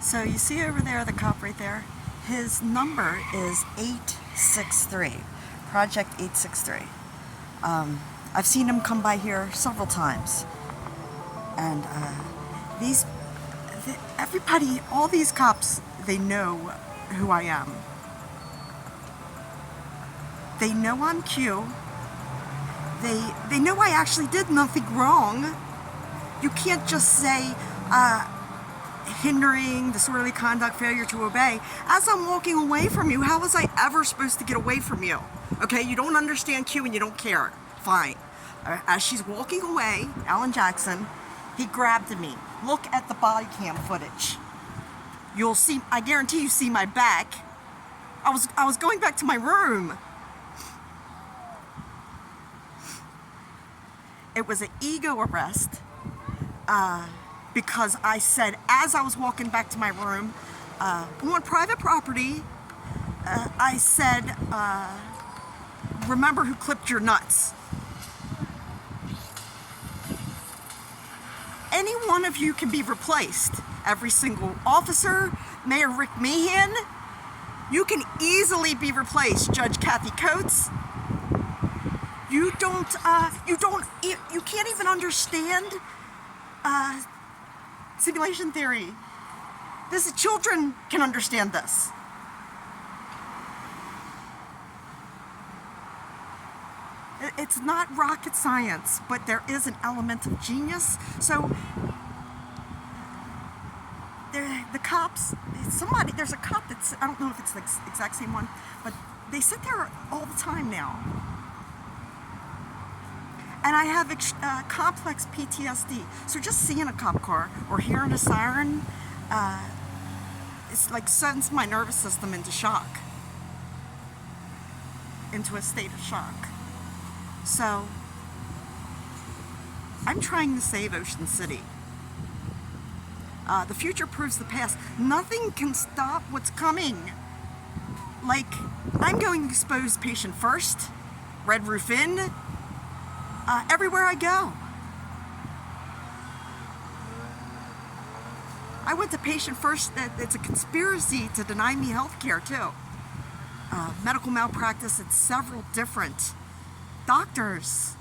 So you see over there, the cop right there? His number is 863, Project 863. I've seen him come by here several times. And everybody, all these cops, they know who I am. They know I'm Q. They know I actually did nothing wrong. You can't just say, hindering, disorderly conduct, failure to obey. As I'm walking away from you, how was I ever supposed to get away from you? Okay, you don't understand Q and you don't care. Fine. As she's walking away, Alan Jackson, he grabbed me. Look at the body cam footage. You'll see, I guarantee you see my back. I was going back to my room. It was an ego arrest. Because I said, as I was walking back to my room, on private property, I said, remember who clipped your nuts. Any one of you can be replaced. Every single officer, Mayor Rick Meehan, you can easily be replaced. Judge Kathy Coates, you can't even understand simulation theory. Children can understand this. It's not rocket science, but there is an element of genius. So the cops, there's a cop that's, I don't know if it's the exact same one, but they sit there all the time now. And I have complex PTSD. So just seeing a cop car or hearing a siren, it's like sends my nervous system into shock, into a state of shock. So I'm trying to save Ocean City. The future proves the past. Nothing can stop what's coming. Like, I'm going to expose Patient First, Red Roof Inn, everywhere I go. I went to Patient First. It's a conspiracy to deny me health care too. Medical malpractice at several different doctors.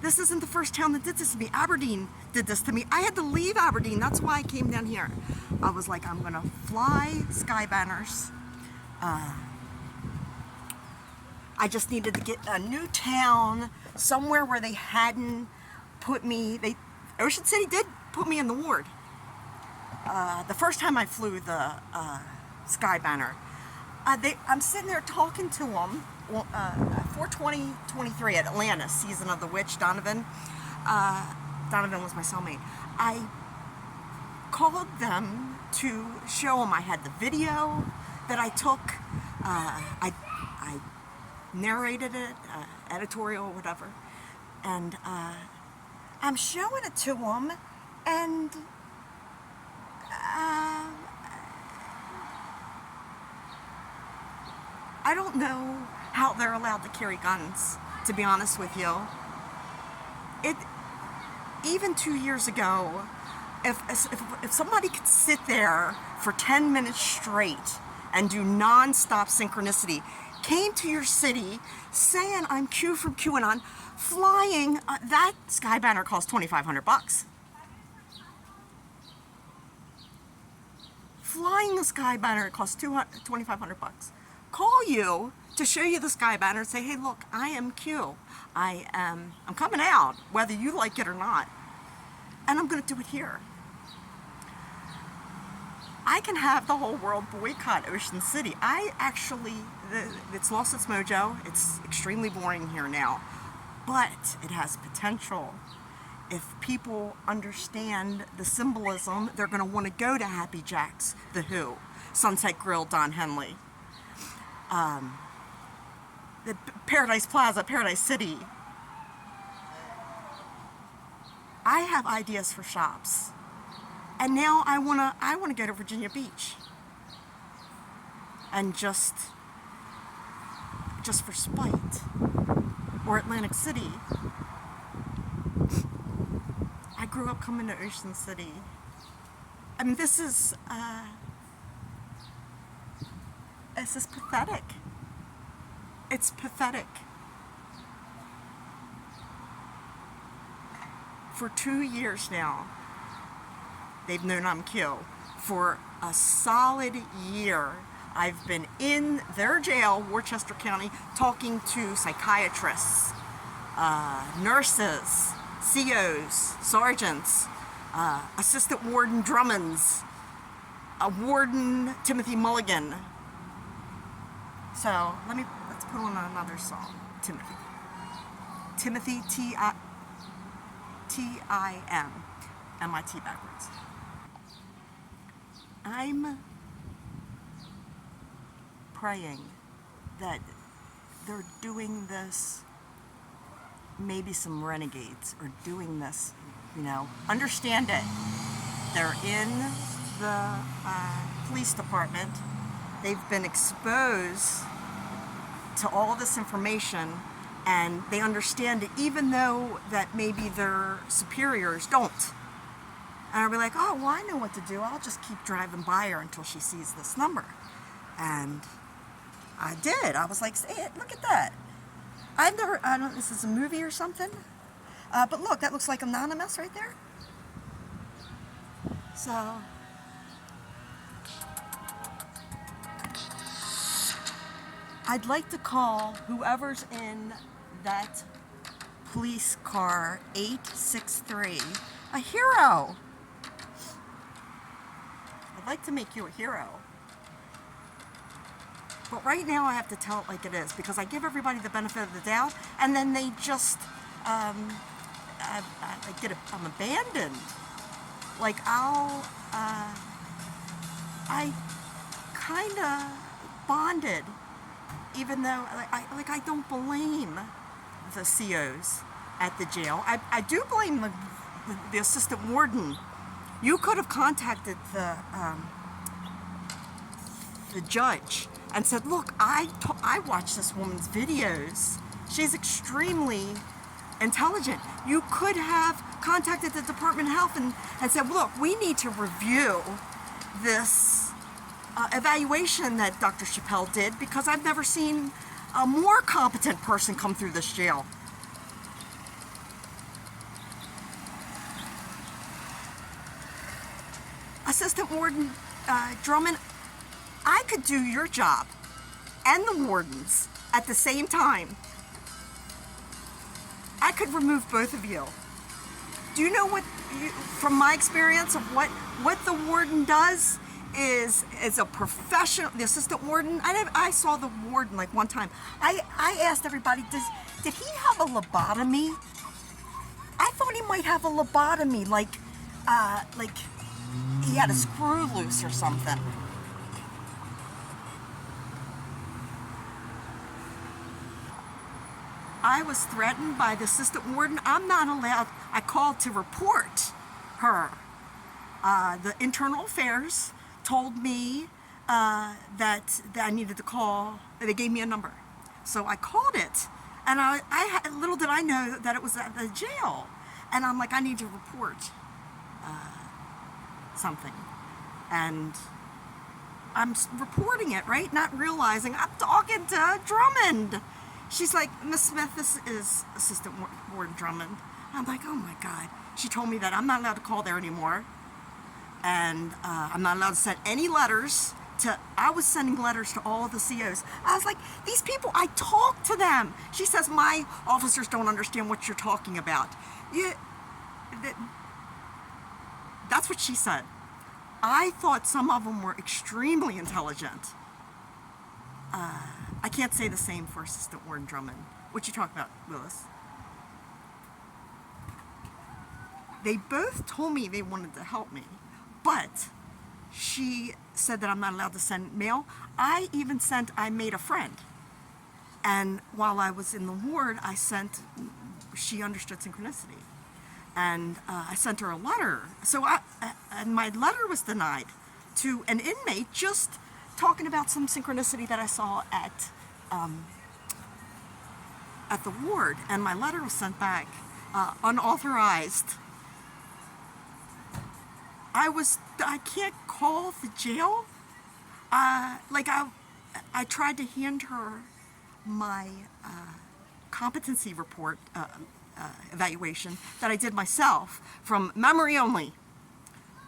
This isn't the first town that did this to me. Aberdeen did this to me. I had to leave Aberdeen. That's why I came down here. I was like, I'm gonna fly sky banners. I just needed to get a new town, somewhere where they hadn't put me. Ocean City did put me in the ward. The first time I flew the sky banner, I'm sitting there talking to them. 4/20/23 at Atlanta, season of the witch. Donovan was my cellmate. I called them to show them I had the video that I took. I narrated it, editorial, whatever, and I'm showing it to them, and I don't know how they're allowed to carry guns, to be honest with you. Even 2 years ago, if somebody could sit there for 10 minutes straight and do non-stop synchronicity, came to your city saying I'm Q from QAnon, flying, that sky banner costs $2,500. Flying the sky banner costs $2,500. Call you to show you the sky banner and say, hey, look, I am Q. I'm coming out, whether you like it or not. And I'm going to do it here. I can have the whole world boycott Ocean City. It's lost its mojo. It's extremely boring here now. But it has potential. If people understand the symbolism, they're going to want to go to Happy Jack's, The Who, Sunset Grill, Don Henley. The Paradise Plaza, Paradise City. I have ideas for shops, and now I wanna go to Virginia Beach, and just for spite, or Atlantic City. grew up coming to Ocean City. I mean, this is pathetic. It's pathetic. For 2 years now, they've known I'm Q. For a solid year, I've been in their jail, Worcester County, talking to psychiatrists, nurses, COs, sergeants, Assistant Warden Drummonds, Warden Timothy Mulligan. So let's put on another song. Timothy, T-I-M, M-I-T backwards. I'm praying that they're doing this, maybe some renegades are doing this, understand it. They're in the police department. They've been exposed to all this information, and they understand it, even though that maybe their superiors don't. And I'll be like, oh, well, I know what to do. I'll just keep driving by her until she sees this number. And I did. I was like, hey, look at that. I don't know, this is a movie or something. But look, that looks like Anonymous right there. So, I'd like to call whoever's in that police car 863 a hero. I'd like to make you a hero. But right now I have to tell it like it is, because I give everybody the benefit of the doubt, and then they just, I'm abandoned. Like I kind of bonded, even though I don't blame the COs at the jail. I do blame the assistant warden. You could have contacted the judge and said, look, I watched this woman's videos. She's extremely intelligent. You could have contacted the Department of Health and said, look, we need to review this evaluation that Dr. Chappelle did, because I've never seen a more competent person come through this jail. Assistant Warden Drummond, I could do your job and the warden's at the same time. I could remove both of you. Do you know what, from my experience of what the warden does is a professional, the assistant warden, I saw the warden like one time. I asked everybody, did he have a lobotomy? I thought he might have a lobotomy, like he had a screw loose or something. I was threatened by the assistant warden. I'm not allowed. I called to report her. The internal affairs told me that I needed to call. They gave me a number, so I called it. And little did I know that it was at the jail. And I'm like, I need to report something. And I'm reporting it, right? Not realizing I'm talking to Drummond. She's like, Miss Smith, this is Assistant Warden Drummond. I'm like, oh my God. She told me that I'm not allowed to call there anymore. And I'm not allowed to send any letters I was sending letters to all of the COs. I was like, these people, I talk to them. She says, my officers don't understand what you're talking about. That's what she said. I thought some of them were extremely intelligent. I can't say the same for Assistant Warden Drummond. What you talk about, Willis? They both told me they wanted to help me, but she said that I'm not allowed to send mail. I made a friend. And while I was in the ward, she understood synchronicity. And I sent her a letter. And my letter was denied to an inmate, just talking about some synchronicity that I saw at the ward. And my letter was sent back unauthorized. I can't call the jail. Like I tried to hand her my competency report evaluation that I did myself from memory only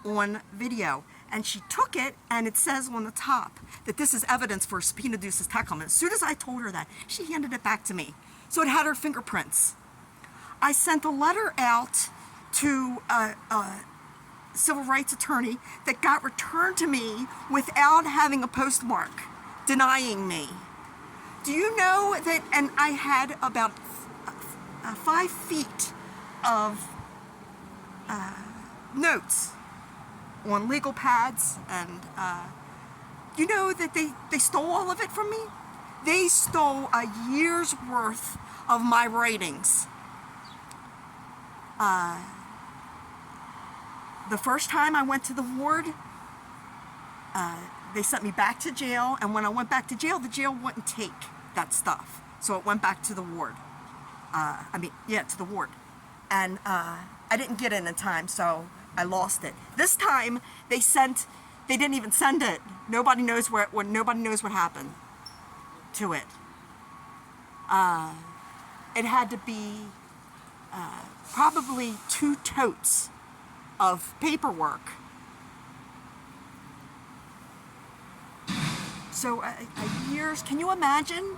on video. And she took it, and it says on the top that this is evidence for subpoena ducis tecum. As soon as I told her that, she handed it back to me. So it had her fingerprints. I sent a letter out to a civil rights attorney that got returned to me without having a postmark, denying me. Do you know that, and I had about 5 feet of notes on legal pads, and you know that they stole all of it from me? They stole a year's worth of my writings. The first time I went to the ward, they sent me back to jail, and when I went back to jail, the jail wouldn't take that stuff. So it went back to the ward. To the ward. And I didn't get it in time, so I lost it. This time, they didn't even send it. Nobody knows nobody knows what happened to it. It had to be probably 2 totes of paperwork. So years, can you imagine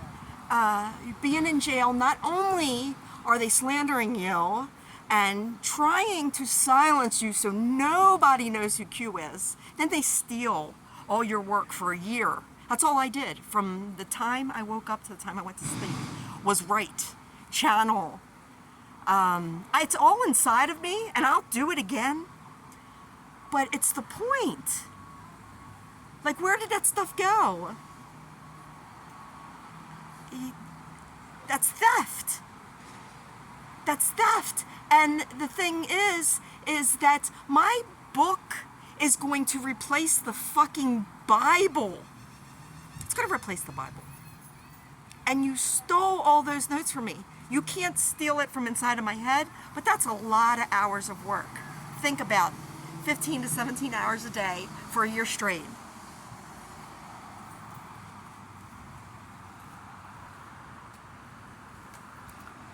being in jail? Not only are they slandering you and trying to silence you so nobody knows who Q is, then they steal all your work for a year. That's all I did from the time I woke up to the time I went to sleep, was write, channel. It's all inside of me, and I'll do it again, but it's the point. Like, where did that stuff go? That's theft. That's theft. And the thing is that my book is going to replace the fucking Bible. It's going to replace the Bible. And you stole all those notes from me. You can't steal it from inside of my head, but that's a lot of hours of work. Think about 15 to 17 hours a day for a year straight.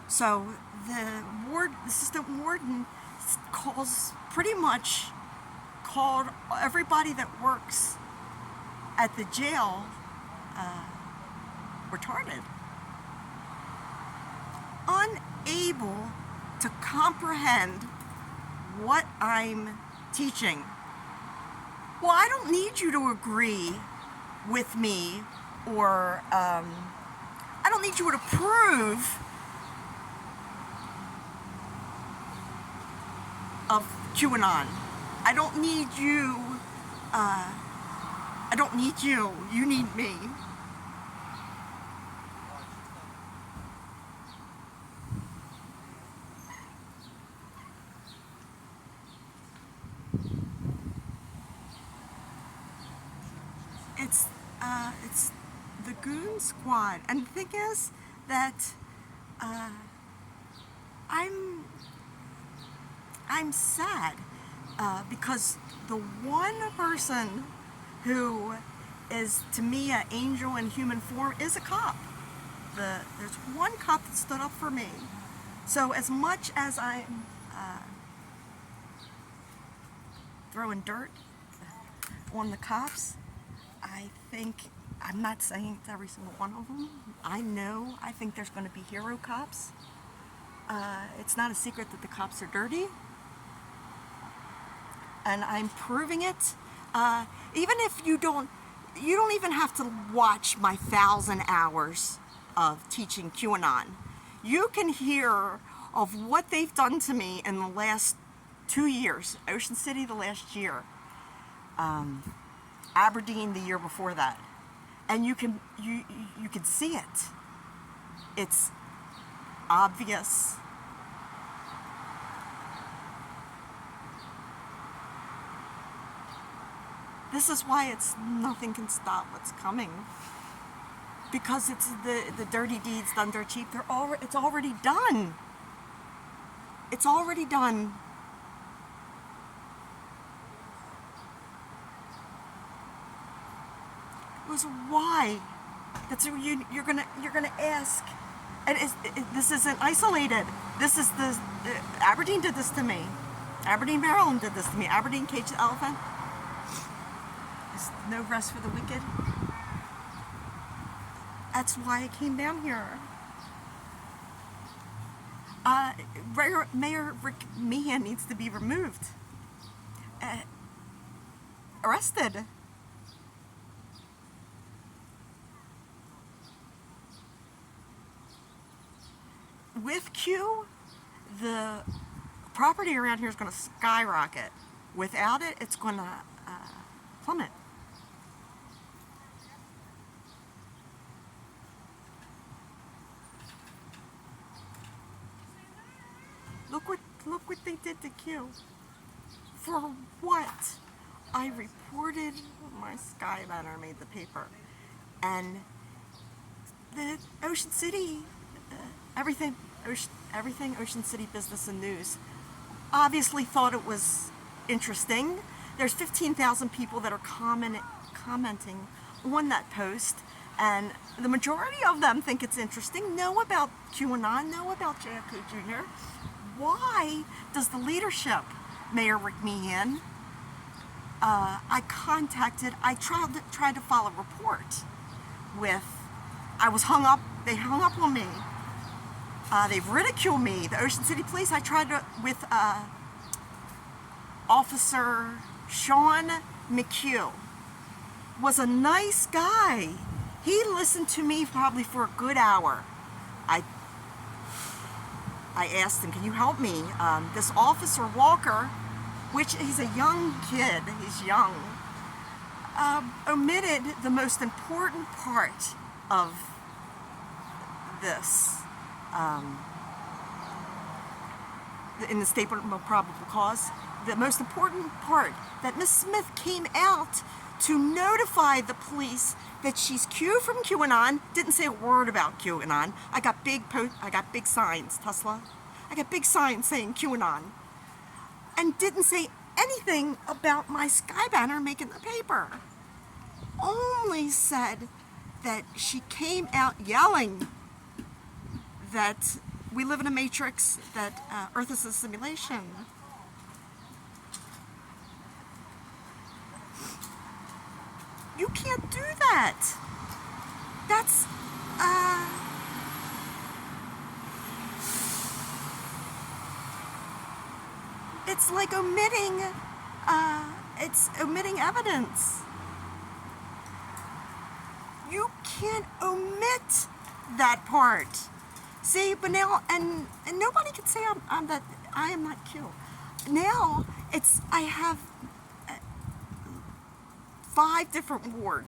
So the assistant warden called everybody that works at the jail retarded. Unable to comprehend what I'm teaching. Well, I don't need you to agree with me, or I don't need you to approve of QAnon. I don't need you. I don't need you. You need me. It's the Goon Squad, and the thing is that I'm sad because the one person who is to me an angel in human form is a cop. There's one cop that stood up for me. So as much as I'm throwing dirt on the cops, I'm not saying it's every single one of them. I think there's going to be hero cops. It's not a secret that the cops are dirty. And I'm proving it. Even if you don't even have to watch my 1,000 hours of teaching QAnon. You can hear of what they've done to me in the last 2 years. Ocean City the last year. Aberdeen the year before that. And you can see it. It's obvious. This is why nothing can stop what's coming. Because it's the dirty deeds done dirt cheap. It's already done. It's already done. goes, why? That's what you're gonna ask. And this isn't isolated. This is Aberdeen did this to me. Aberdeen, Maryland did this to me. Aberdeen caged the elephant. There's no rest for the wicked. That's why I came down here. Mayor Rick Meehan needs to be removed. Arrested. With Q, the property around here is going to skyrocket. Without it, it's going to plummet. Look what they did to Q. For what? I reported my sky banner made the paper, and the Ocean City, everything Ocean City Business and News obviously thought it was interesting. There's 15,000 people that are commenting on that post, and the majority of them think it's interesting, know about QAnon, know about JFK Jr. Why does the leadership, Mayor Rick Meehan, I tried to file a report with, they hung up on me. They've ridiculed me. The Ocean City Police, I tried to, with Officer Sean McHugh, was a nice guy. He listened to me probably for a good hour. I asked him, can you help me? This Officer Walker, which he's a young kid, he's young, omitted the most important part of this. In the statement of probable cause, the most important part, that Miss Smith came out to notify the police that she's Q from QAnon, didn't say a word about QAnon. I got big signs, Tesla. I got big signs saying QAnon. And didn't say anything about my sky banner making the paper. Only said that she came out yelling that we live in a matrix, that Earth is a simulation. You can't do that. That's, it's like omitting evidence. You can't omit that part. See, but now, and nobody can say I am not Q. Now, I have 5 different wards.